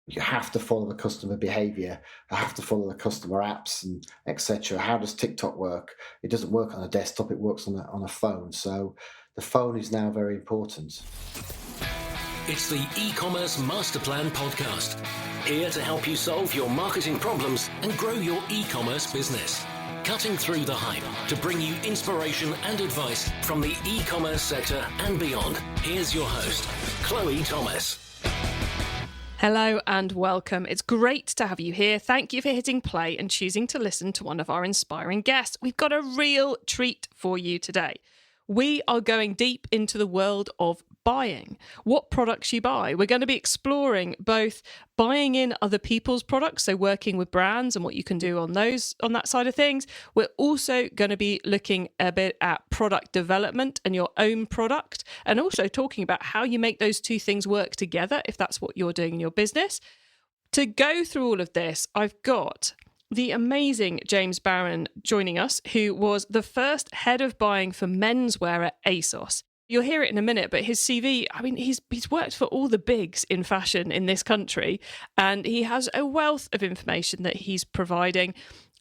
you have to follow the customer behavior. I have to follow the customer apps and etc. How does TikTok work? It doesn't work on a desktop. It works on a phone. So the phone is now very important. It's the e-commerce master plan podcast. Here to help you solve your marketing problems and grow your e-commerce business. Cutting through the hype to bring you inspiration and advice from the e-commerce sector and beyond. Here's your host, Chloe Thomas. Hello and welcome. It's great to have you here. Thank you for hitting play and choosing to listen to one of our inspiring guests. We've got a real treat for you today. We are going deep into the world of buying, what products you buy. We're going to be exploring both buying in other people's products, so working with brands and what you can do on that side of things. We're also going to be looking a bit at product development and your own product, and also talking about how you make those two things work together if that's what you're doing in your business. To go through all of this, I've got the amazing James Barron joining us, who was the first head of buying for menswear at ASOS. You'll hear it in a minute, but his CV, he's worked for all the bigs in fashion in this country, and he has a wealth of information that he's providing.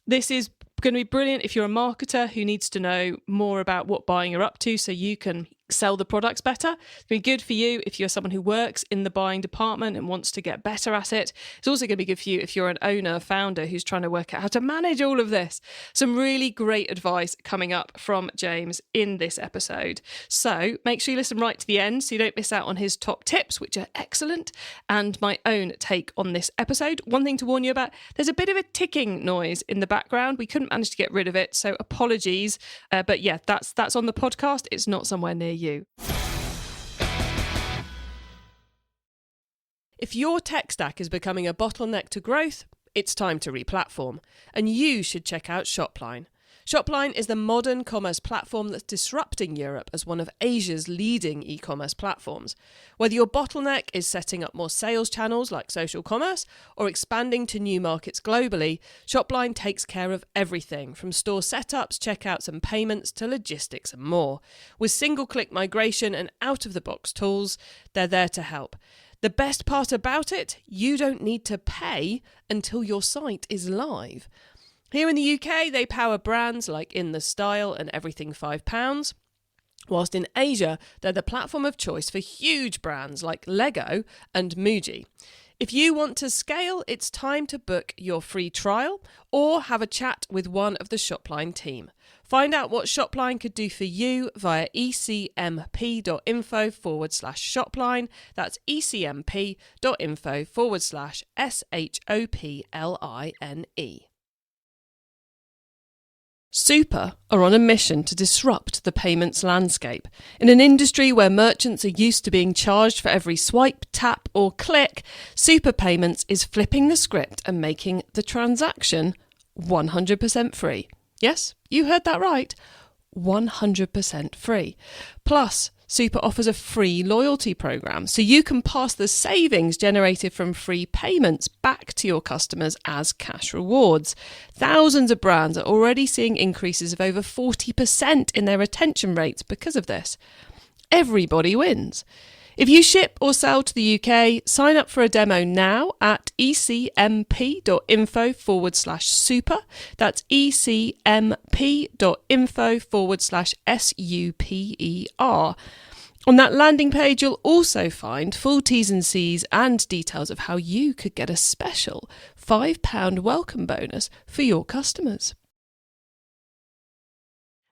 This is going to be brilliant if you're a marketer who needs to know more about what buying you're up to so you can sell the products better. It's going to be good for you if you're someone who works in the buying department and wants to get better at it. It's also going to be good for you if you're an owner, founder who's trying to work out how to manage all of this. Some really great advice coming up from James in this episode. So make sure you listen right to the end so you don't miss out on his top tips, which are excellent, and my own take on this episode. One thing to warn you about, there's a bit of a ticking noise in the background. We couldn't manage to get rid of it, so apologies. But yeah, that's on the podcast. It's not somewhere near you. If your tech stack is becoming a bottleneck to growth, it's time to replatform, and you should check out Shopline. Shopline is the modern commerce platform that's disrupting Europe as one of Asia's leading e-commerce platforms. Whether your bottleneck is setting up more sales channels like social commerce or expanding to new markets globally, Shopline takes care of everything from store setups, checkouts and payments to logistics and more. With single-click migration and out-of-the-box tools, they're there to help. The best part about it, you don't need to pay until your site is live. Here in the UK, they power brands like In The Style and Everything £5, whilst in Asia, they're the platform of choice for huge brands like Lego and Muji. If you want to scale, it's time to book your free trial or have a chat with one of the Shopline team. Find out what Shopline could do for you via ecmp.info/Shopline. That's ecmp.info/SHOPLINE. Super are on a mission to disrupt the payments landscape. In an industry where merchants are used to being charged for every swipe, tap or click, Super Payments is flipping the script and making the transaction 100% free. Yes, you heard that right. 100% free. Plus, Super offers a free loyalty program, so you can pass the savings generated from free payments back to your customers as cash rewards. Thousands of brands are already seeing increases of over 40% in their retention rates because of this. Everybody wins. If you ship or sell to the UK, sign up for a demo now at ecmp.info/super. That's ecmp.info/SUPER. On that landing page, you'll also find full T's and C's and details of how you could get a special £5 welcome bonus for your customers.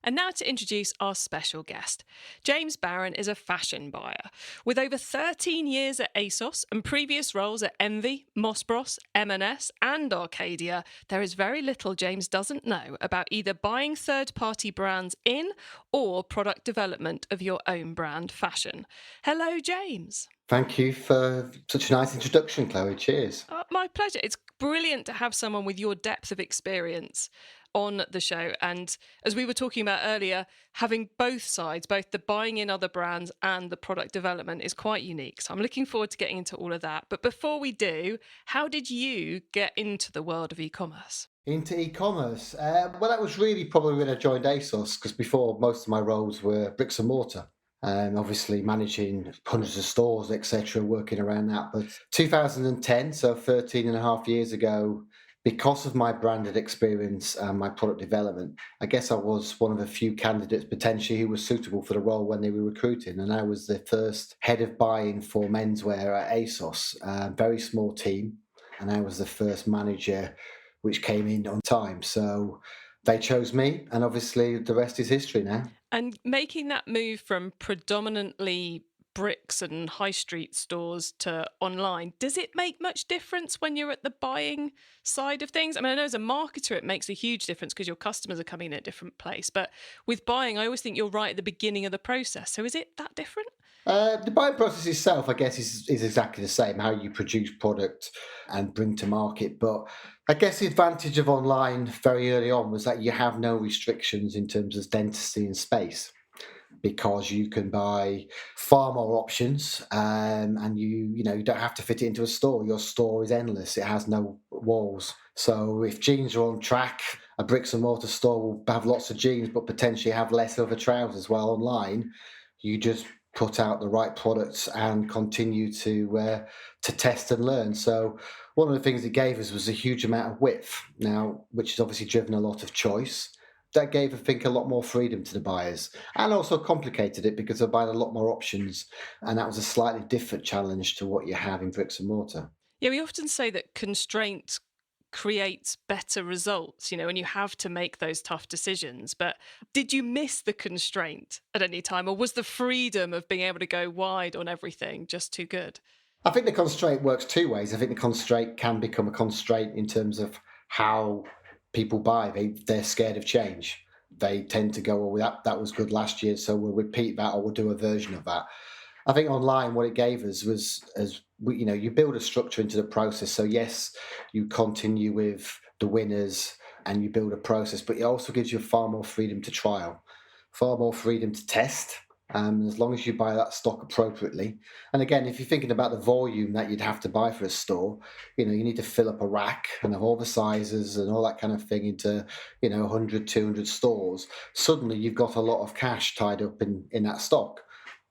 And now to introduce our special guest. James Barron is a fashion buyer. With over 13 years at ASOS and previous roles at Envy, Moss Bros, M&S and Arcadia, there is very little James doesn't know about either buying third-party brands in or product development of your own brand fashion. Hello, James. Thank you for such a nice introduction, Chloe. Cheers. My pleasure. It's brilliant to have someone with your depth of experience on the show. And as we were talking about earlier, having both sides, both the buying in other brands and the product development, is quite unique. So I'm looking forward to getting into all of that. But before we do, how did you get into the world of e-commerce? Into e-commerce? Well, that was really probably when I joined ASOS, because before most of my roles were bricks and mortar. obviously managing hundreds of stores, etc., working around that. But 2010, so 13 and a half years ago, because of my branded experience and my product development, I guess I was one of a few candidates potentially who was suitable for the role when they were recruiting. And I was the first head of buying for menswear at ASOS, a very small team. And I was the first manager which came in on time. So they chose me, and obviously the rest is history now. And making that move from predominantly bricks and high street stores to online, does it make much difference when you're at the buying side of things? I mean, I know as a marketer, it makes a huge difference because your customers are coming in at a different place. But with buying, I always think you're right at the beginning of the process. So is it that different? The buying process itself, I guess, is exactly the same, how you produce product and bring to market. But I guess the advantage of online very early on was that you have no restrictions in terms of density and space, because you can buy far more options, and you don't have to fit it into a store. Your store is endless. It has no walls. So if jeans are on track, a bricks and mortar store will have lots of jeans but potentially have less of a trousers. While online, you just put out the right products and continue to test and learn. So one of the things it gave us was a huge amount of width now, which has obviously driven a lot of choice. That gave, I think, a lot more freedom to the buyers, and also complicated it because they're buying a lot more options. And that was a slightly different challenge to what you have in bricks and mortar. Yeah, we often say that constraint creates better results, and you have to make those tough decisions. But did you miss the constraint at any time, or was the freedom of being able to go wide on everything just too good? I think the constraint works two ways. I think the constraint can become a constraint in terms of how people buy. They're scared of change. They tend to go, well, that was good last year, so we'll repeat that or we'll do a version of that. I think online, what it gave us was, you build a structure into the process. So yes, you continue with the winners and you build a process, but it also gives you far more freedom to trial, far more freedom to test. As long as you buy that stock appropriately. And again, if you're thinking about the volume that you'd have to buy for a store, you need to fill up a rack and have all the sizes and all that kind of thing into, 100, 200 stores. Suddenly you've got a lot of cash tied up in that stock.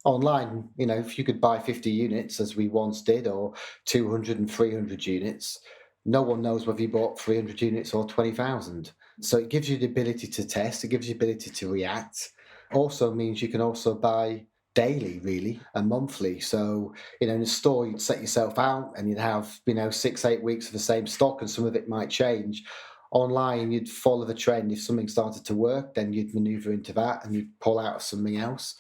Online, if you could buy 50 units, as we once did, or 200 and 300 units, no one knows whether you bought 300 units or 20,000. So it gives you the ability to test, it gives you the ability to react. Also means you can also buy daily, really, and monthly. So, in a store, you'd set yourself out and you'd have, 6, 8 weeks of the same stock, and some of it might change. Online, you'd follow the trend. If something started to work, then you'd maneuver into that and you'd pull out of something else.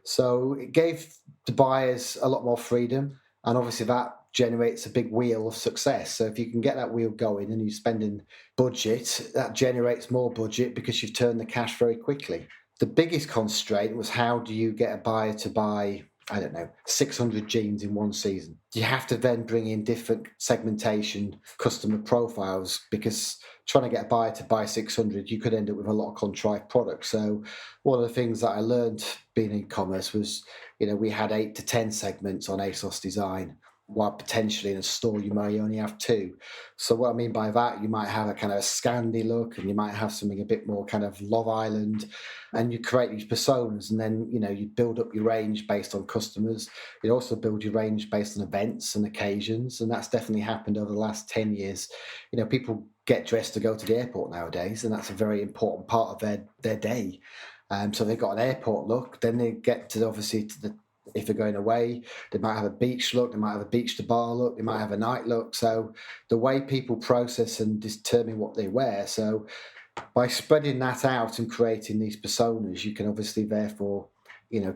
So it gave the buyers a lot more freedom, and obviously that generates a big wheel of success. So if you can get that wheel going and you're spending budget, that generates more budget because you've turned the cash very quickly. The biggest constraint was, how do you get a buyer to buy, 600 jeans in one season? You have to then bring in different segmentation customer profiles, because trying to get a buyer to buy 600, you could end up with a lot of contrived products. So one of the things that I learned being in commerce was, we had 8 to 10 segments on ASOS Design, while potentially in a store you may only have 2. So what I mean by that, you might have a kind of Scandi look, and you might have something a bit more kind of Love Island, and you create these personas, and then you build up your range based on customers. You also build your range based on events and occasions, and that's definitely happened over the last 10 years. People get dressed to go to the airport nowadays, and that's a very important part of their day. So they've got an airport look, then they get to, obviously, if they're going away, they might have a beach look, they might have a beach to bar look, they might have a night look. So the way people process and determine what they wear, so by spreading that out and creating these personas, you can obviously therefore,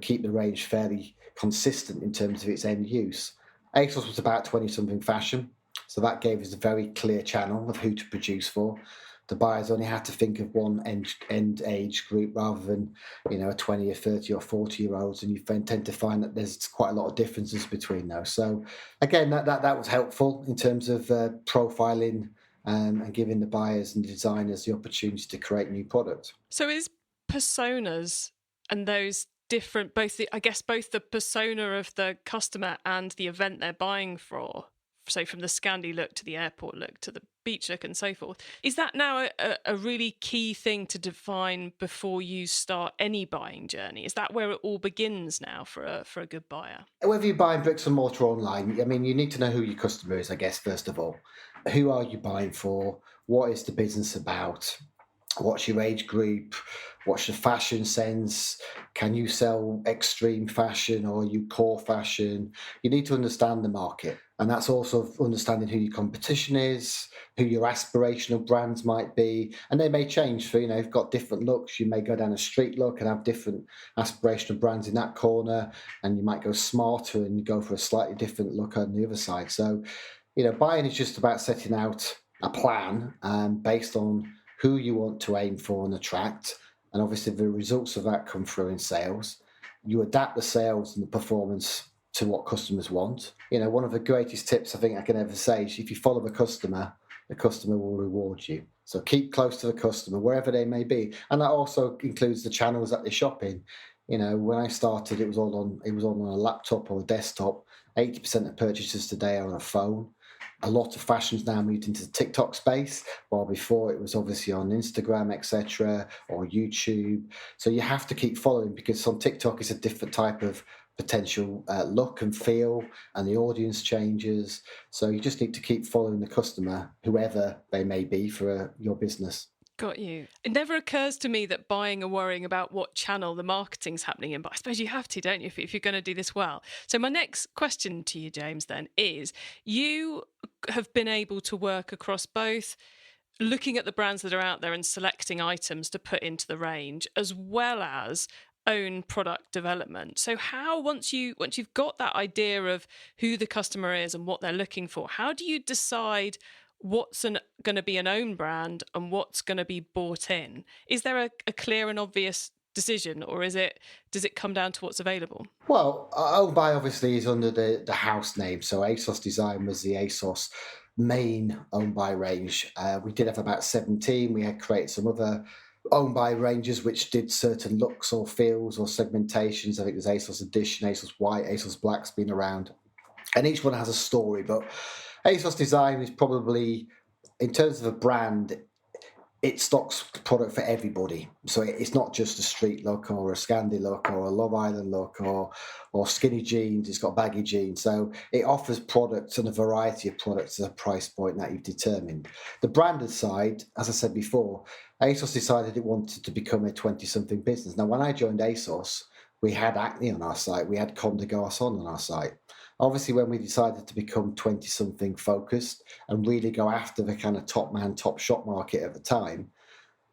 keep the range fairly consistent in terms of its end use. ASOS was about 20-something fashion, so that gave us a very clear channel of who to produce for. The buyers only had to think of one end age group rather than, a 20 or 30 or 40-year-olds, and you tend to find that there's quite a lot of differences between those. So again, that was helpful in terms of profiling, and giving the buyers and designers the opportunity to create new products. So is personas and those different, both the persona of the customer and the event they're buying for so from the Scandi look to the airport look to the beach look and so forth. Is that now a really key thing to define before you start any buying journey? Is that where it all begins now for a good buyer? Whether you're buying bricks and mortar online, I mean, you need to know who your customer is, I guess, first of all. Who are you buying for? What is the business about? What's your age group? What's your fashion sense? Can you sell extreme fashion or are you core fashion? You need to understand the market. And that's also understanding who your competition is, who your aspirational brands might be. And they may change for, you've got different looks. You may go down a street look and have different aspirational brands in that corner. And you might go smarter and go for a slightly different look on the other side. So, buying is just about setting out a plan based on who you want to aim for and attract. And obviously the results of that come through in sales. You adapt the sales and the performance to what customers want. One of the greatest tips I think I can ever say is if you follow the customer will reward you. So keep close to the customer, wherever they may be. And that also includes the channels that they're shopping. When I started, it was all on a laptop or a desktop. 80% of purchases today are on a phone. A lot of fashion's now moved into the TikTok space, while before it was obviously on Instagram, etc., or YouTube. So you have to keep following because on TikTok it's a different type of potential look and feel, and the audience changes. So you just need to keep following the customer, whoever they may be for your business. Got you. It never occurs to me that buying and worrying about what channel the marketing's happening in, but I suppose you have to, don't you, if you're going to do this well. So my next question to you, James, then is you have been able to work across both looking at the brands that are out there and selecting items to put into the range, as well as own product development. So how, once you've got that idea of who the customer is and what they're looking for, how do you decide what's going to be an own brand and what's going to be bought in? Is there a clear and obvious decision, or does it come down to what's available? Well, own by obviously is under the house name. So ASOS Design was the ASOS main own by range. We did have about 17. We had created some other own by ranges which did certain looks or feels or segmentations. I think there's ASOS Edition, ASOS White, ASOS Black's been around. And each one has a story, but ASOS Design is probably, in terms of a brand, it stocks product for everybody. So it's not just a street look or a Scandi look or a Love Island look or skinny jeans. It's got baggy jeans. So it offers products and a variety of products at a price point that you've determined. The branded side, as I said before, ASOS decided it wanted to become a 20-something business. Now, when I joined ASOS, we had Acne on our site. We had Comme des Garçons on our site. Obviously, when we decided to become 20-something focused and really go after the kind of top man, top shop market at the time,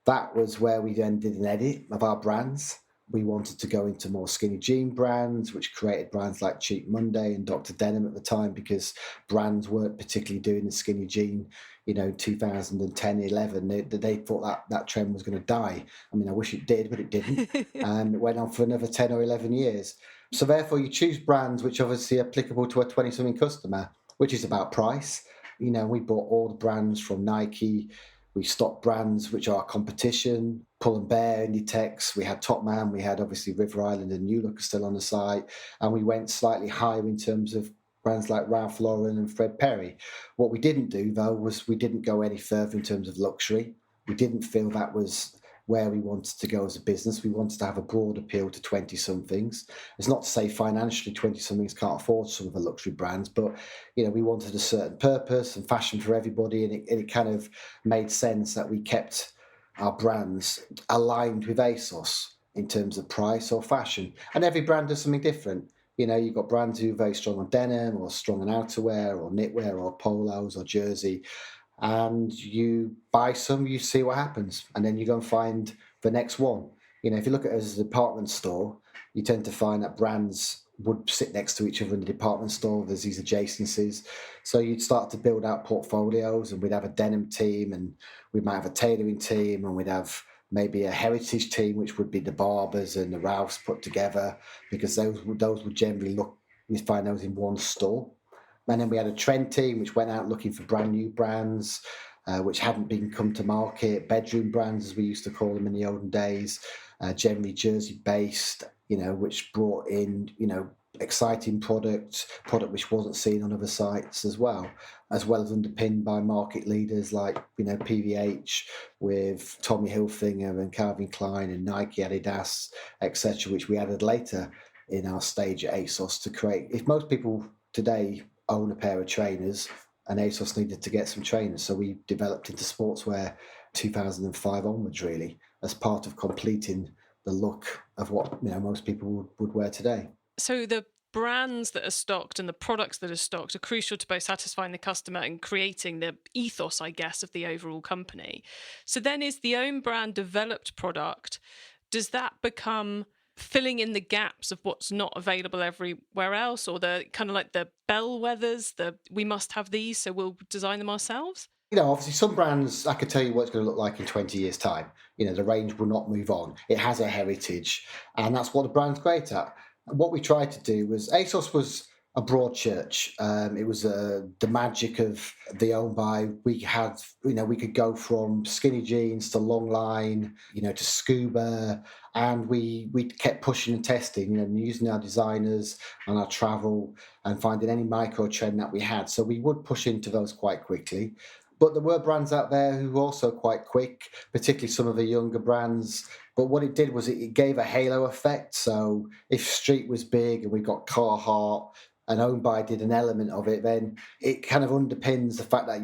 that was where we then did an edit of our brands. We wanted to go into more skinny jean brands, which created brands like Cheap Monday and Dr. Denim at the time, because brands weren't particularly doing the skinny jean, 2010, 11. They thought that trend was going to die. I mean, I wish it did, but it didn't. And it went on for another 10 or 11 years. So therefore, you choose brands which obviously are applicable to a 20-something customer, which is about price. We bought all the brands from Nike. We stocked brands which are competition, Pull & Bear, Inditex. We had Topman. We had obviously River Island and New Look are still on the site. And we went slightly higher in terms of brands like Ralph Lauren and Fred Perry. What we didn't do, though, was we didn't go any further in terms of luxury. We didn't feel that was where we wanted to go as a business. We wanted to have a broad appeal to 20-somethings. It's not to say financially 20-somethings can't afford some of the luxury brands, but we wanted a certain purpose and fashion for everybody, and it kind of made sense that we kept our brands aligned with ASOS in terms of price or fashion. And every brand does something different. You've got brands who are very strong on denim or strong on outerwear or knitwear or polos or jersey. And you buy some, you see what happens, and then you go and find the next one. If you look at it as a department store, you tend to find that brands would sit next to each other in the department store. There's these adjacencies. So you'd start to build out portfolios, and we'd have a denim team, and we might have a tailoring team, and we'd have maybe a heritage team, which would be the Barbers and the Ralphs put together, because those would generally we find those in one store. And then we had a trend team, which went out looking for brand new brands, which hadn't been come to market, bedroom brands, as we used to call them in the olden days, generally Jersey-based, which brought in, exciting product which wasn't seen on other sites as well as underpinned by market leaders like PVH with Tommy Hilfiger and Calvin Klein and Nike, Adidas, etc., which we added later in our stage at ASOS to create. If most people today own a pair of trainers, and ASOS needed to get some trainers, so we developed into sportswear 2005 onwards, really, as part of completing the look of what most people would wear today. So the brands that are stocked and the products that are stocked are crucial to both satisfying the customer and creating the ethos, I guess, of the overall company. So then is the own brand developed product, does that become filling in the gaps of what's not available everywhere else, or the kind of like the bellwethers, we must have these, so we'll design them ourselves? Obviously some brands, I could tell you what it's going to look like in 20 years' time. The range will not move on. It has a heritage, and that's what the brand's great at. What we tried to do was, ASOS was a broad church. It was the magic of the own by. We had, we could go from skinny jeans to long line, to scuba, and we kept pushing and testing, using our designers and our travel and finding any micro trend that we had. So we would push into those quite quickly. But there were brands out there who were also quite quick, particularly some of the younger brands. But what it did was it gave a halo effect. So if Street was big and we got Carhartt and Owned By did an element of it, then it kind of underpins the fact that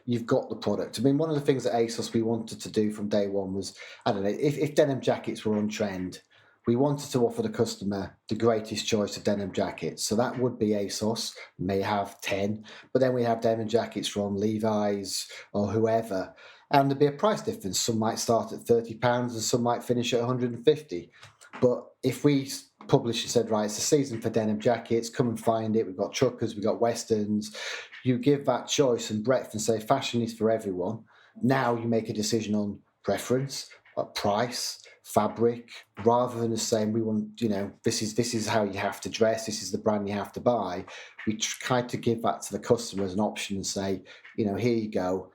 you've got the product. I mean, one of the things at ASOS we wanted to do from day one was, I don't know, if denim jackets were on trend, we wanted to offer the customer the greatest choice of denim jackets. So that would be ASOS, may have 10, but then we have denim jackets from Levi's or whoever. And there'd be a price difference. Some might start at £30 and some might finish at 150. But if we published and said, right, it's the season for denim jackets, come and find it. We've got truckers, we've got westerns. You give that choice and breadth and say fashion is for everyone. Now you make a decision on preference, price, fabric, rather than just saying we want, this is how you have to dress, this is the brand you have to buy. We try to give that to the customer as an option and say, here you go,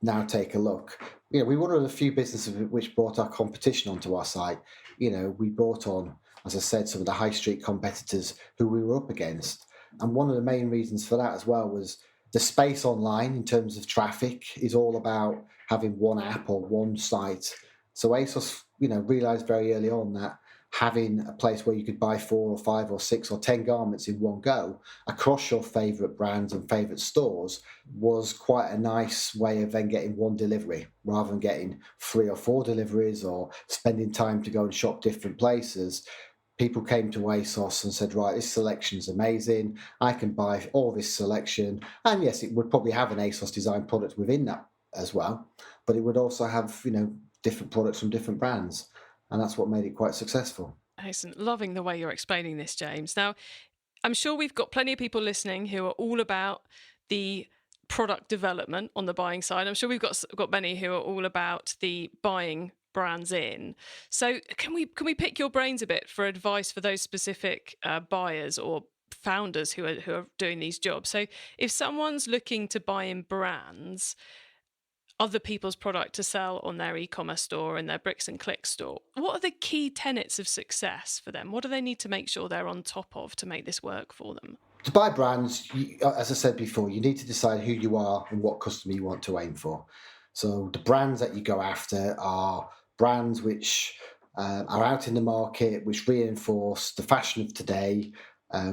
now take a look. We were one of the few businesses which brought our competition onto our site. We brought on, as I said, some of the high street competitors who we were up against. And one of the main reasons for that as well was the space online in terms of traffic is all about having one app or one site. So ASOS, realised very early on that having a place where you could buy 4 or 5 or 6 or 10 garments in one go across your favourite brands and favourite stores was quite a nice way of then getting one delivery rather than getting 3 or 4 deliveries or spending time to go and shop different places. People came to ASOS and said, right, this selection is amazing. I can buy all this selection. And yes, it would probably have an ASOS design product within that as well, but it would also have, different products from different brands. And that's what made it quite successful. Excellent. Loving the way you're explaining this, James. Now, I'm sure we've got plenty of people listening who are all about the product development on the buying side. I'm sure we've got many who are all about the buying brands in. So can we pick your brains a bit for advice for those specific buyers or founders who are doing these jobs? So if someone's looking to buy in brands, other people's product to sell on their e-commerce store and their bricks and clicks store, what are the key tenets of success for them? What do they need to make sure they're on top of to make this work for them? To buy brands, as I said before, you need to decide who you are and what customer you want to aim for. So the brands that you go after are brands which are out in the market, which reinforce the fashion of today,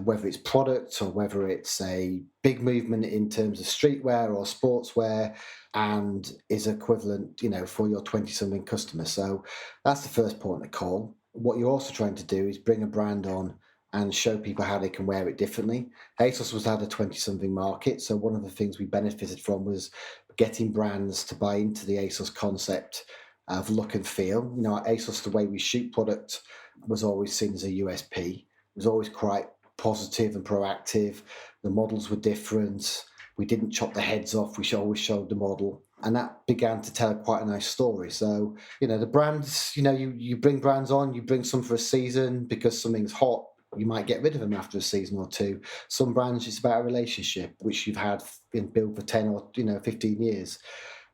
whether it's product or whether it's a big movement in terms of streetwear or sportswear, and is equivalent, for your 20-something customer. So that's the first point of call. What you're also trying to do is bring a brand on and show people how they can wear it differently. ASOS was at a 20-something market, so one of the things we benefited from was getting brands to buy into the ASOS concept of look and feel. At ASOS, the way we shoot product was always seen as a USP. It was always quite positive and proactive. The models were different. We didn't chop the heads off. We always showed the model. And that began to tell quite a nice story. So, the brands, you bring brands on, you bring some for a season because something's hot. You might get rid of them after a season or two. Some brands, it's about a relationship, which you've had been built for 10 or 15 years.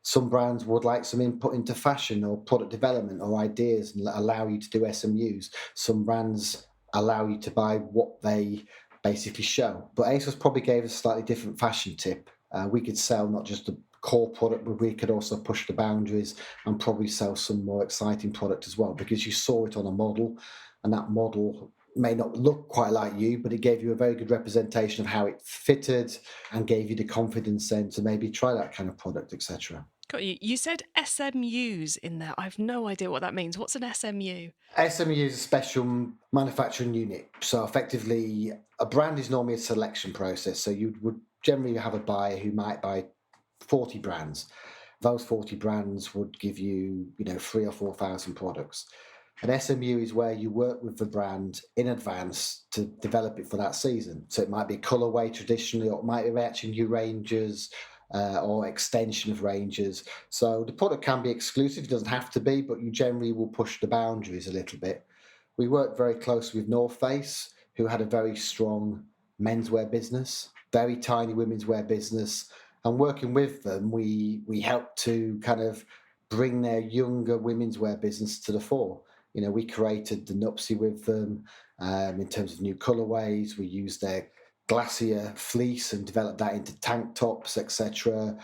Some brands would like some input into fashion or product development or ideas and allow you to do SMUs. Some brands allow you to buy what they basically show. But ASOS probably gave us a slightly different fashion tip. We could sell not just the core product, but we could also push the boundaries and probably sell some more exciting product as well, because you saw it on a model, and that model may not look quite like you, but it gave you a very good representation of how it fitted and gave you the confidence then to maybe try that kind of product, etc. Got you. You said SMUs in there. I have no idea what that means. What's an SMU? SMU is a special manufacturing unit. So effectively, a brand is normally a selection process. So you would generally have a buyer who might buy 40 brands. Those 40 brands would give you, 3,000 or 4,000 products. An SMU is where you work with the brand in advance to develop it for that season. So it might be colorway traditionally, or it might be actually new ranges, or extension of ranges. So the product can be exclusive, it doesn't have to be, but you generally will push the boundaries a little bit. We worked very closely with North Face, who had a very strong menswear business, very tiny women's wear business. And working with them, we helped to kind of bring their younger women's wear business to the fore. We created the Nupsy with them in terms of new colorways. We used their Glacier fleece and developed that into tank tops, etc.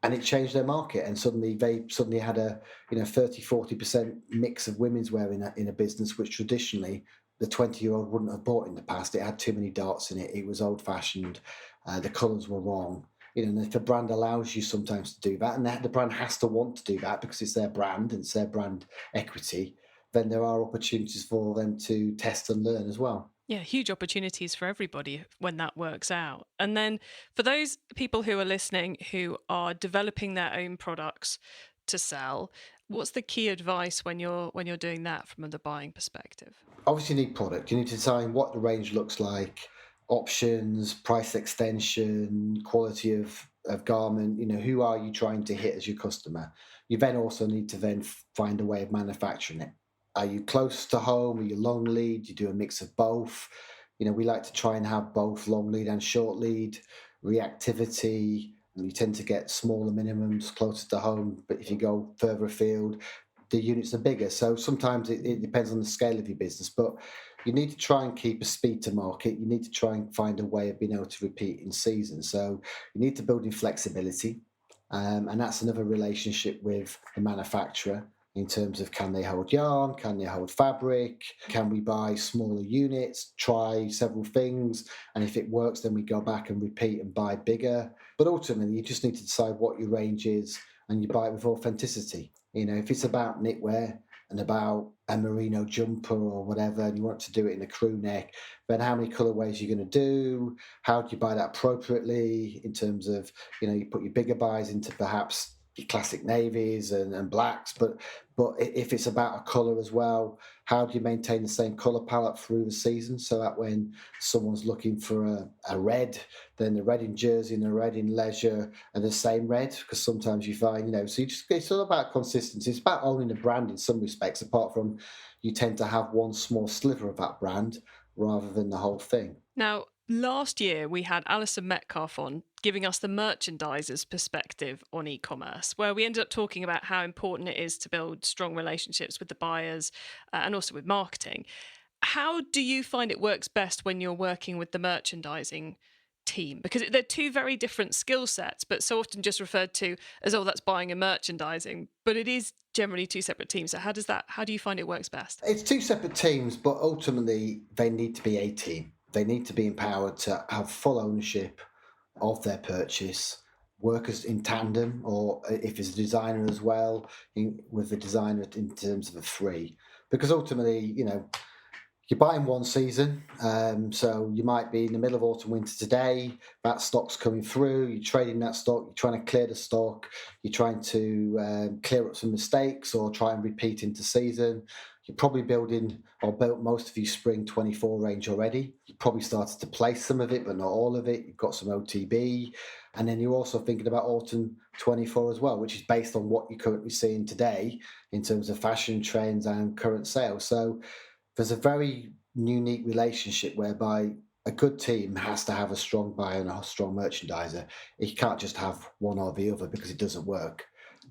And it changed their market. And suddenly they had a 30-40% mix of women's wear in a business, which traditionally the 20-year-old wouldn't have bought in the past. It had too many darts in it. It was old-fashioned. The colours were wrong. And if the brand allows you sometimes to do that, and the brand has to want to do that because it's their brand and it's their brand equity, then there are opportunities for them to test and learn as well. Yeah, huge opportunities for everybody when that works out. And then for those people who are listening who are developing their own products to sell, what's the key advice when you're doing that from the buying perspective? Obviously, you need product. You need to design what the range looks like, options, price extension, quality of garment. Who are you trying to hit as your customer? You then also need to then find a way of manufacturing it. Are you close to home? Are you long lead? You do a mix of both. We like to try and have both long lead and short lead, reactivity. And you tend to get smaller minimums closer to home, but if you go further afield, the units are bigger. So sometimes it depends on the scale of your business, but you need to try and keep a speed to market. You need to try and find a way of being able to repeat in season. So you need to build in flexibility. And that's another relationship with the manufacturer in terms of, can they hold yarn? Can they hold fabric? Can we buy smaller units, try several things? And if it works, then we go back and repeat and buy bigger. But ultimately, you just need to decide what your range is and you buy it with authenticity. If it's about knitwear and about a merino jumper or whatever, and you want to do it in a crew neck, then how many colorways you're going to do? How do you buy that appropriately in terms of, you put your bigger buys into perhaps your classic navies and blacks, but if it's about a colour as well, how do you maintain the same colour palette through the season so that when someone's looking for a red, then the red in jersey and the red in leisure are the same red? Because sometimes you find, so it's all about consistency. It's about owning the brand in some respects, apart from you tend to have one small sliver of that brand rather than the whole thing. Now, last year we had Alison Metcalf on giving us the merchandiser's perspective on e-commerce, where we ended up talking about how important it is to build strong relationships with the buyers and also with marketing. How do you find it works best when you're working with the merchandising team? Because they're two very different skill sets, but so often just referred to as, oh, that's buying and merchandising, but it is generally two separate teams. So how do you find it works best? It's two separate teams, but ultimately they need to be a team. They need to be empowered to have full ownership of their purchase, work as in tandem, or if it's a designer as well, with the designer in terms of a three. Because ultimately, you're buying one season, so you might be in the middle of autumn winter today, that stock's coming through, you're trading that stock, you're trying to clear the stock, you're trying to clear up some mistakes or try and repeat into season. You're probably building or built most of your spring 24 range already. You probably started to place some of it, but not all of it. You've got some OTB. And then you're also thinking about autumn 24 as well, which is based on what you're currently seeing today in terms of fashion trends and current sales. So there's a very unique relationship whereby a good team has to have a strong buyer and a strong merchandiser. You can't just have one or the other because it doesn't work.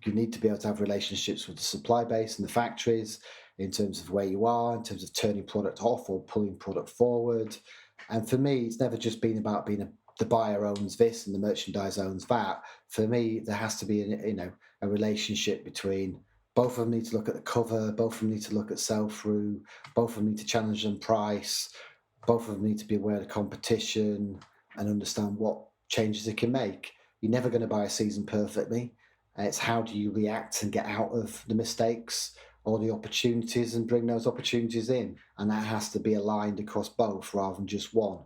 You need to be able to have relationships with the supply base and the factories. in terms of where you are, in terms of turning product off or pulling product forward. And for me, it's never just been about the buyer owns this and the merchandise owns that. For me, there has to be a relationship between both of them. Need to look at the cover, both of them need to look at sell-through, both of them need to challenge on price, both of them need to be aware of the competition and understand what changes they can make. You're never going to buy a season perfectly. It's how do you react and get out of the mistakes or the opportunities and bring those opportunities in. And that has to be aligned across both rather than just one.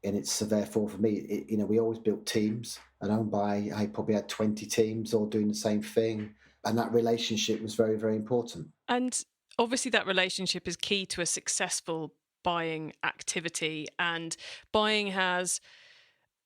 And it's therefore for me, we always built teams, and I probably had 20 teams all doing the same thing. And that relationship was very, very important. And obviously that relationship is key to a successful buying activity, and buying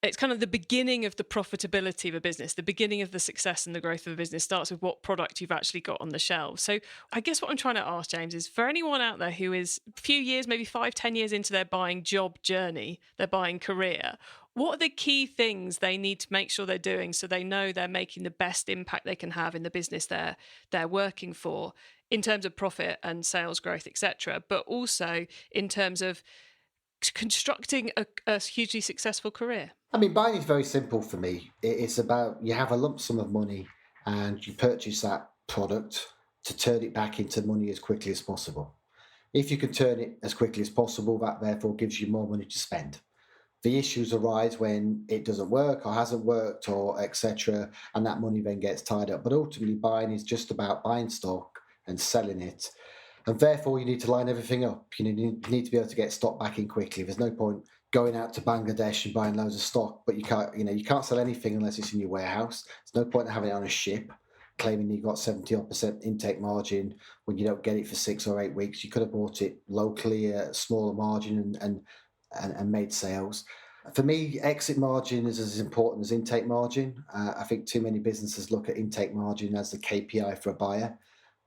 it's kind of the beginning of the profitability of a business. The beginning of the success and the growth of a business starts with what product you've actually got on the shelves. So I guess what I'm trying to ask, James, is for anyone out there who is a few years, maybe 5-10 years into their buying job journey, their buying career, what are the key things they need to make sure they're doing so they know they're making the best impact they can have in the business they're working for, in terms of profit and sales growth, etc., but also in terms of constructing a hugely successful career? I mean, buying is very simple for me. It's about you have a lump sum of money and you purchase that product to turn it back into money as quickly as possible. If you can turn it as quickly as possible, that therefore gives you more money to spend. The issues arise when it doesn't work or hasn't worked or etc., and that money then gets tied up. But ultimately, buying is just about buying stock and selling it. And therefore, you need to line everything up. You need to be able to get stock back in quickly. There's no point going out to Bangladesh and buying loads of stock, but you can't sell anything unless it's in your warehouse. There's no point in having it on a ship, claiming you've got 70% intake margin when you don't get it for 6 or 8 weeks. You could have bought it locally at a smaller margin and made sales. For me, exit margin is as important as intake margin. I think too many businesses look at intake margin as the KPI for a buyer.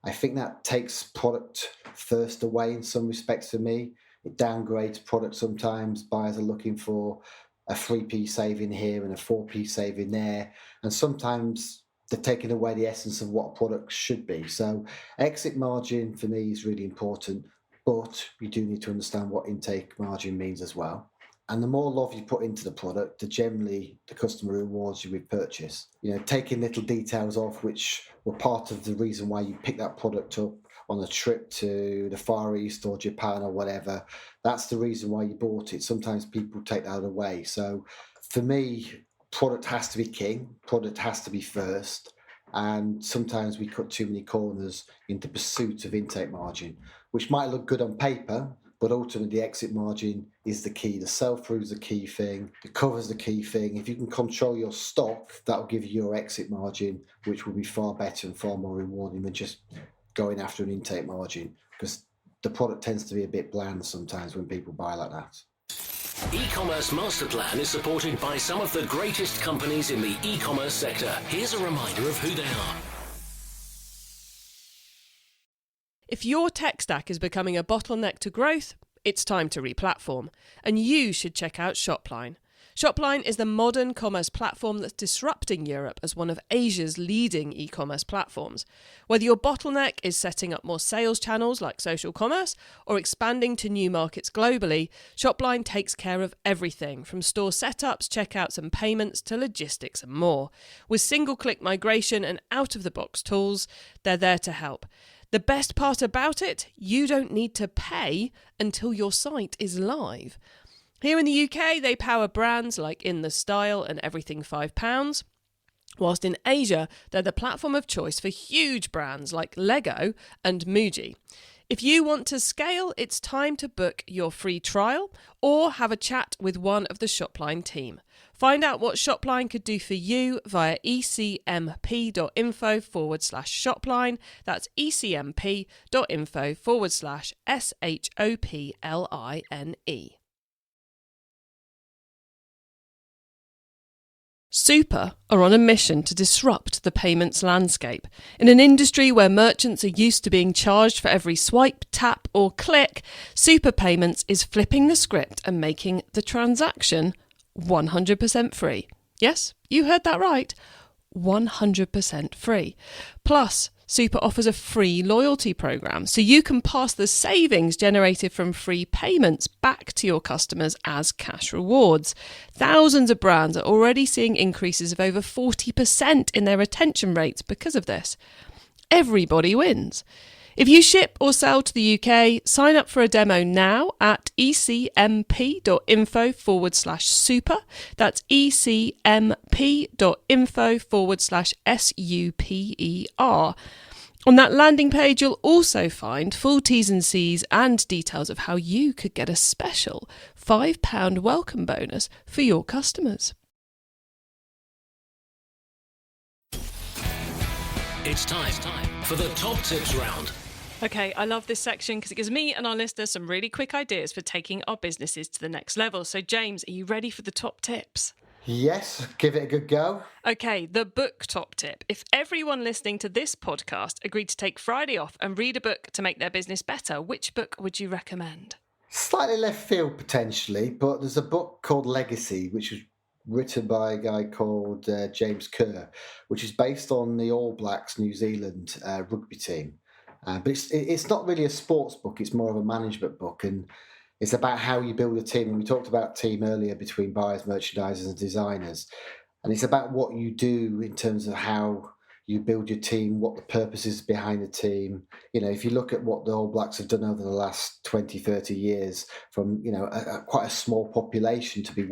I think that takes product first away in some respects for me. It downgrades product sometimes. Buyers are looking for a 3p saving here and a 4p saving there. And sometimes they're taking away the essence of what a product should be. So exit margin for me is really important, but you do need to understand what intake margin means as well. And the more love you put into the product, the customer rewards you with purchase. Taking little details off which were part of the reason why you picked that product up on a trip to the Far East or Japan or whatever, that's the reason why you bought it. Sometimes people take that away. So for me, product has to be king, product has to be first. And sometimes we cut too many corners into pursuit of intake margin, which might look good on paper, but ultimately the exit margin is the key. The sell-through is the key thing. The cover is the key thing. If you can control your stock, that'll give you your exit margin, which will be far better and far more rewarding than just going after an intake margin, because the product tends to be a bit bland sometimes when people buy like that. E-commerce Master Plan is supported by some of the greatest companies in the e-commerce sector. Here's a reminder of who they are. If your tech stack is becoming a bottleneck to growth, it's time to replatform, and you should check out Shopline. Shopline is the modern commerce platform that's disrupting Europe as one of Asia's leading e-commerce platforms. Whether your bottleneck is setting up more sales channels like social commerce or expanding to new markets globally, Shopline takes care of everything from store setups, checkouts and payments to logistics and more. With single-click migration and out-of-the-box tools, they're there to help. The best part about it, you don't need to pay until your site is live. Here in the UK, they power brands like In The Style and Everything £5, whilst in Asia, they're the platform of choice for huge brands like Lego and Muji. If you want to scale, it's time to book your free trial or have a chat with one of the Shopline team. Find out what Shopline could do for you via ecmp.info/Shopline. That's ecmp.info/SHOPLINE. Super are on a mission to disrupt the payments landscape. In an industry where merchants are used to being charged for every swipe, tap or click, Super Payments is flipping the script and making the transaction 100% free. Yes, you heard that right. 100% free. Plus, Super offers a free loyalty program, so you can pass the savings generated from free payments back to your customers as cash rewards. Thousands of brands are already seeing increases of over 40% in their retention rates because of this. Everybody wins. If you ship or sell to the UK, sign up for a demo now at ecmp.info/super. That's ecmp.info/super. On that landing page, you'll also find full T's and C's and details of how you could get a special £5 welcome bonus for your customers. It's time for the top tips round. Okay, I love this section because it gives me and our listeners some really quick ideas for taking our businesses to the next level. So, James, are you ready for the top tips? Yes, give it a good go. Okay, the book top tip. If everyone listening to this podcast agreed to take Friday off and read a book to make their business better, which book would you recommend? Slightly left field potentially, but there's a book called Legacy, which was written by a guy called James Kerr, which is based on the All Blacks New Zealand rugby team. But it's not really a sports book, it's more of a management book, and it's about how you build a team. And we talked about team earlier between buyers, merchandisers and designers. And it's about what you do in terms of how you build your team, what the purpose is behind the team. You know, if you look at what the All Blacks have done over the last 20, 30 years, from, you know, quite a small population to be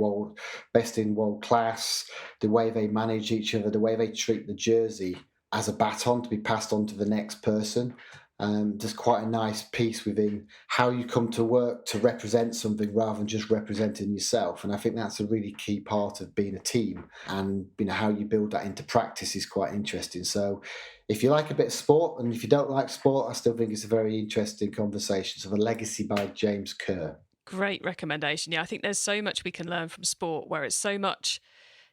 best in world class, the way they manage each other, the way they treat the jersey as a baton to be passed on to the next person. There's quite a nice piece within how you come to work to represent something rather than just representing yourself. And I think that's a really key part of being a team. And, you know, how you build that into practice is quite interesting. So if you like a bit of sport, and if you don't like sport, I still think it's a very interesting conversation. So The Legacy by James Kerr. Great recommendation. Yeah, I think there's so much we can learn from sport where it's so much,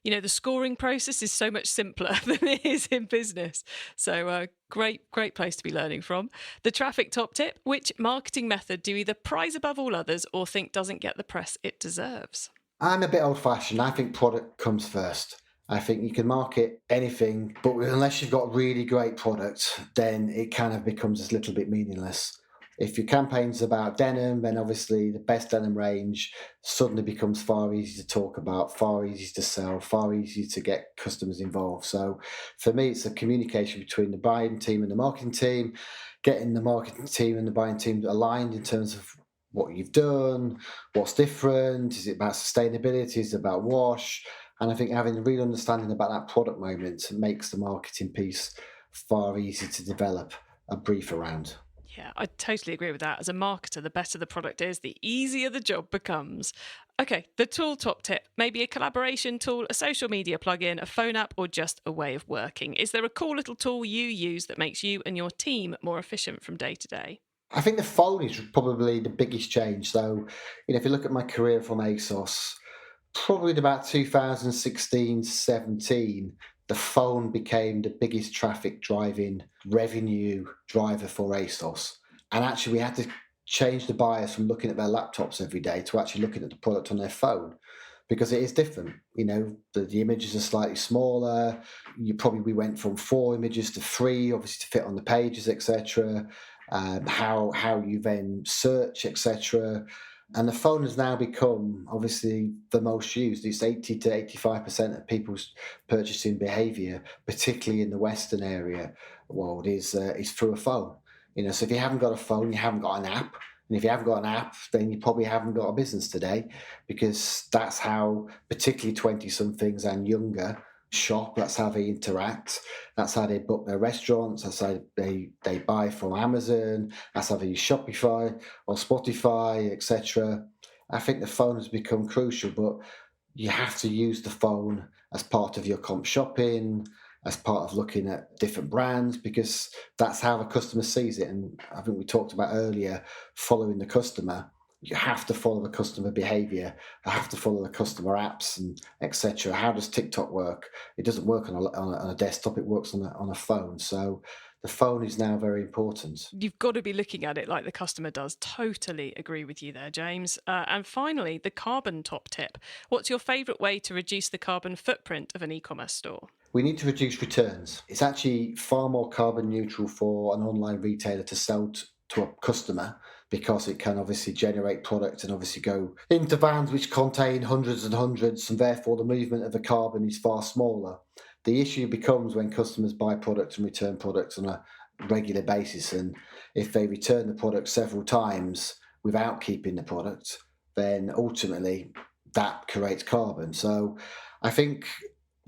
you know, the scoring process is so much simpler than it is in business. So great place to be learning from. The traffic top tip: which marketing method do you either prize above all others or think doesn't get the press it deserves? I'm a bit old-fashioned. I think product comes first. I think you can market anything, but unless you've got really great products, then it kind of becomes a little bit meaningless. If your campaign's about denim, then obviously the best denim range suddenly becomes far easier to talk about, far easier to sell, far easier to get customers involved. So for me, it's a communication between the buying team and the marketing team, getting the marketing team and the buying team aligned in terms of what you've done, what's different, is it about sustainability, is it about wash? And I think having a real understanding about that product moment makes the marketing piece far easier to develop a brief around. Yeah, I totally agree with that. As a marketer, the better the product is, the easier the job becomes. Okay, the tool top tip: maybe a collaboration tool, a social media plugin, a phone app, or just a way of working. Is there a cool little tool you use that makes you and your team more efficient from day to day? I think the phone is probably the biggest change. So, you know, if you look at my career from ASOS, probably in about 2016, 17, the phone became the biggest traffic driving revenue driver for ASOS. And actually, we had to change the buyers from looking at their laptops every day to actually looking at the product on their phone, because it is different. You know, the images are slightly smaller. We went from 4 images to 3, obviously to fit on the pages, etc. How you then search, etc. And the phone has now become obviously the most used. It's 80 to 85% of people's purchasing behaviour, particularly in the Western area world, is through a phone. You know, so if you haven't got a phone, you haven't got an app. And if you haven't got an app, then you probably haven't got a business today, because that's how particularly 20-somethings and younger shop. That's how they interact. That's how they book their restaurants. That's how they buy from Amazon. That's how they use Shopify or Spotify, etc. I think the phone has become crucial, but you have to use the phone as part of your comp shopping, as part of looking at different brands, because that's how the customer sees it. And I think we talked about earlier, following the customer. You have to follow the customer behavior. I have to follow the customer apps and etc. How does TikTok work? It doesn't work on a desktop. It works on a phone. So the phone is now very important. You've got to be looking at it like the customer does. Totally agree with you there, James. And finally, the carbon top tip. What's your favourite way to reduce the carbon footprint of an e-commerce store? we need to reduce returns. It's actually far more carbon neutral for an online retailer to sell to a customer, because it can obviously generate product and obviously go into vans which contain hundreds and hundreds, and therefore the movement of the carbon is far smaller. The issue becomes when customers buy products and return products on a regular basis, and if they return the product several times without keeping the product, then ultimately that creates carbon. So I think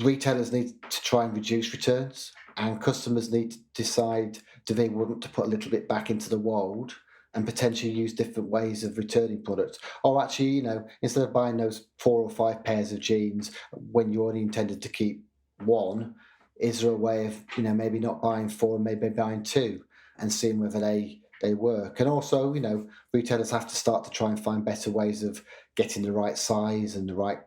retailers need to try and reduce returns, and customers need to decide, do they want to put a little bit back into the world and potentially use different ways of returning products? Or actually, instead of buying those 4 or 5 pairs of jeans when you only intended to keep one, is there a way of, maybe not buying 4 and maybe buying 2 and seeing whether they work? And also, retailers have to start to try and find better ways of getting the right size and the right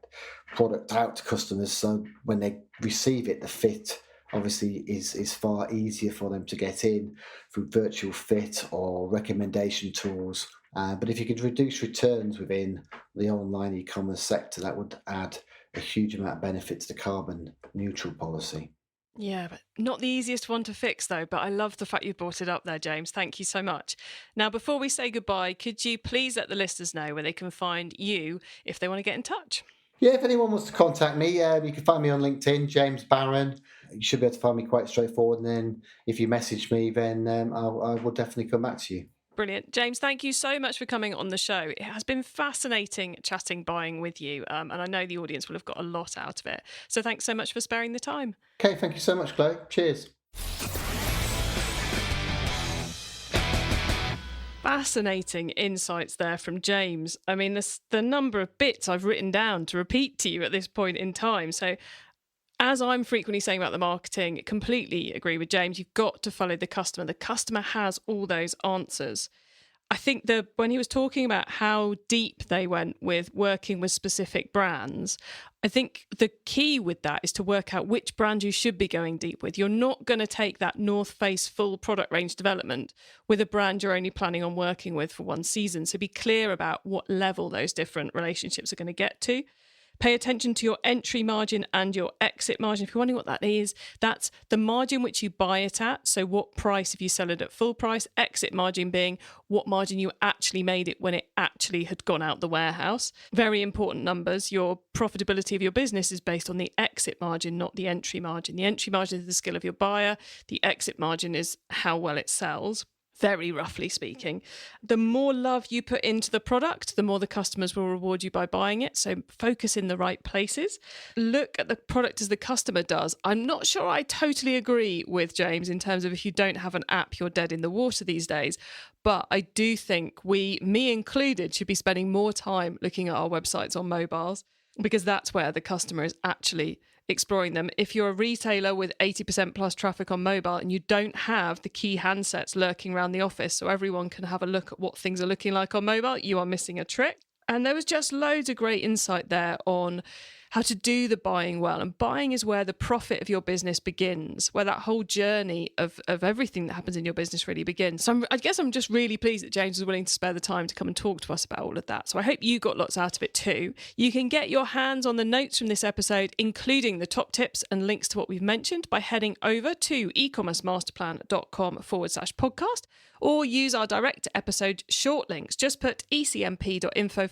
product out to customers, so when they receive it, the fit obviously is far easier for them to get in through virtual fit or recommendation tools. But if you could reduce returns within the online e-commerce sector, that would add a huge amount of benefit to the carbon neutral policy. Yeah, but not the easiest one to fix, though. But I love the fact you brought it up there, James. Thank you so much. Now, before we say goodbye, could you please let the listeners know where they can find you if they want to get in touch? Yeah, if anyone wants to contact me, you can find me on LinkedIn, James Barron. You should be able to find me quite straightforward. And then if you message me, then I will definitely come back to you. Brilliant. James, thank you so much for coming on the show. It has been fascinating chatting buying with you, and I know the audience will have got a lot out of it. So thanks so much for sparing the time. Okay, thank you so much, Chloe. Cheers. Fascinating insights there from James. I mean, the number of bits I've written down to repeat to you at this point in time. So as I'm frequently saying about the marketing, completely agree with James. You've got to follow the customer. The customer has all those answers. I think when he was talking about how deep they went with working with specific brands, I think the key with that is to work out which brand you should be going deep with. You're not going to take that North Face full product range development with a brand you're only planning on working with for one season. So be clear about what level those different relationships are going to get to. Pay attention to your entry margin and your exit margin. If you're wondering what that is, that's the margin which you buy it at. So what price if you sell it at full price? Exit margin being what margin you actually made it when it actually had gone out the warehouse. Very important numbers. Your profitability of your business is based on the exit margin, not the entry margin. The entry margin is the skill of your buyer. The exit margin is how well it sells. Very roughly speaking. The more love you put into the product, the more the customers will reward you by buying it. So focus in the right places. Look at the product as the customer does. I'm not sure I totally agree with James in terms of if you don't have an app, you're dead in the water these days. But I do think me included, should be spending more time looking at our websites on mobiles, because that's where the customer is actually exploring them. If you're a retailer with 80% plus traffic on mobile and you don't have the key handsets lurking around the office so everyone can have a look at what things are looking like on mobile, you are missing a trick. And there was just loads of great insight there on how to do the buying well. And buying is where the profit of your business begins, where that whole journey of everything that happens in your business really begins. So I guess I'm just really pleased that James was willing to spare the time to come and talk to us about all of that. So I hope you got lots out of it too. You can get your hands on the notes from this episode, including the top tips and links to what we've mentioned, by heading over to ecommercemasterplan.com/podcast, or use our direct episode short links. Just put ecmp.info/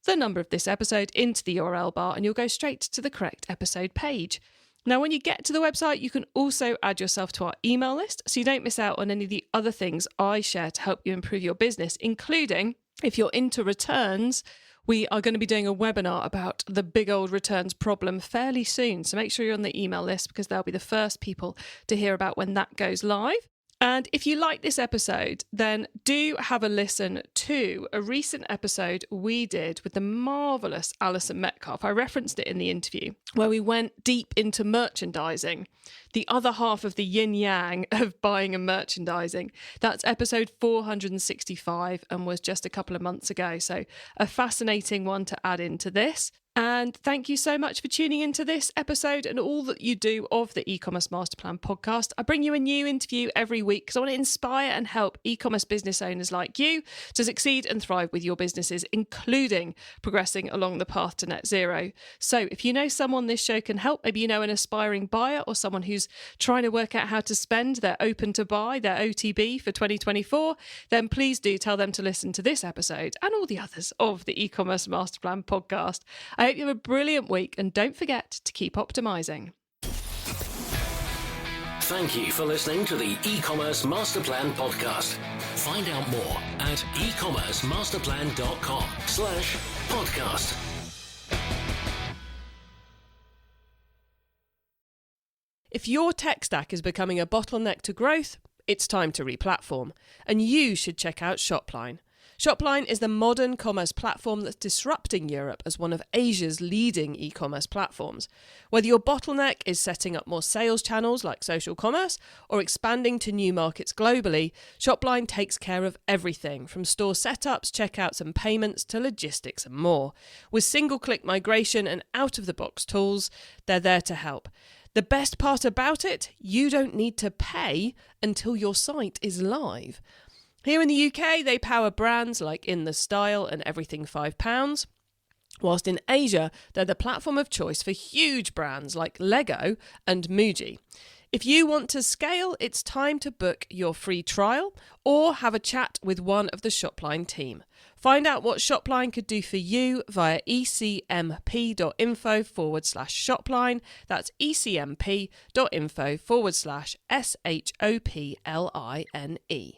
the number of this episode into the URL bar and you'll go straight to the correct episode page. Now, when you get to the website, you can also add yourself to our email list so you don't miss out on any of the other things I share to help you improve your business, including, if you're into returns, we are going to be doing a webinar about the big old returns problem fairly soon. So make sure you're on the email list because they'll be the first people to hear about when that goes live. And if you like this episode, then do have a listen to a recent episode we did with the marvellous Alison Metcalf. I referenced it in the interview, where we went deep into merchandising, the other half of the yin yang of buying and merchandising. That's episode 465 and was just a couple of months ago. So a fascinating one to add into this. And thank you so much for tuning into this episode and all that you do of the e-commerce master plan podcast. I bring you a new interview every week because I want to inspire and help e-commerce business owners like you to succeed and thrive with your businesses, including progressing along the path to net zero. So if you know someone this show can help, maybe you know an aspiring buyer or someone who's trying to work out how to spend their open to buy, their OTB for 2024, then please do tell them to listen to this episode and all the others of the e-commerce master plan podcast. I hope you have a brilliant week and don't forget to keep optimizing. Thank you for listening to the e-commerce master plan podcast. Find out more at ecommercemasterplan.com/podcast. If your tech stack is becoming a bottleneck to growth, it's time to replatform, and you should check out Shopline. Shopline is the modern commerce platform that's disrupting Europe as one of Asia's leading e-commerce platforms. Whether your bottleneck is setting up more sales channels like social commerce or expanding to new markets globally, Shopline takes care of everything from store setups, checkouts and payments to logistics and more. With single-click migration and out-of-the-box tools, they're there to help. The best part about it, you don't need to pay until your site is live. Here in the UK, they power brands like In The Style and Everything £5, whilst in Asia, they're the platform of choice for huge brands like Lego and Muji. If you want to scale, it's time to book your free trial or have a chat with one of the Shopline team. Find out what Shopline could do for you via ecmp.info/Shopline. That's ecmp.info/SHOPLINE.